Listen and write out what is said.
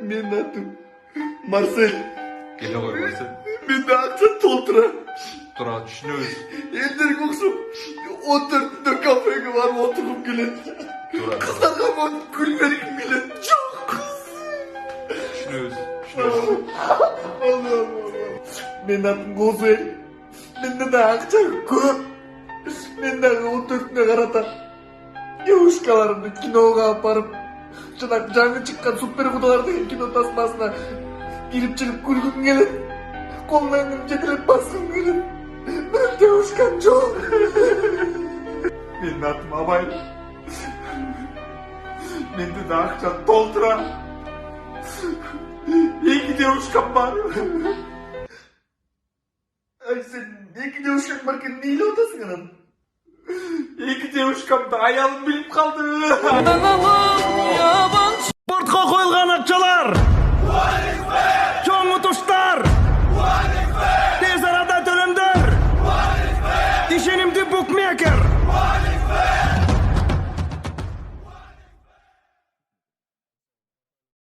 Менин атым Марсель. Келе ғой Марсель. Менде акча толтура. Тура түшүнөбүз. Элдерге окшоп 14-тө кафеге барып отургум келет. Тура. Кыздарга монуп гүл бергим келет. Жок. Түшүнөбүз. Менин атым Козуэль. Менде да акча көп. Мен дагы 14-үнө карата девушкаларымды киного алып барып, жана жаңы чыккан супер кудалар деген кино тасмасына кирип чыгып күлгүм келет. Колуңан жетелеп баскым келет. Бирок девушкам жок. Менин атым Абай. Менде да акча толтура. 2 девушкам бар. Ай, сен 2 девушкаң бар екен, не ойлоп атасың анан? 2 девушкамды аялым билип калды. Спортқа қойылған ақшалар, чоң ұтыштар, тез арада төлемдер, ишенимді букмекер.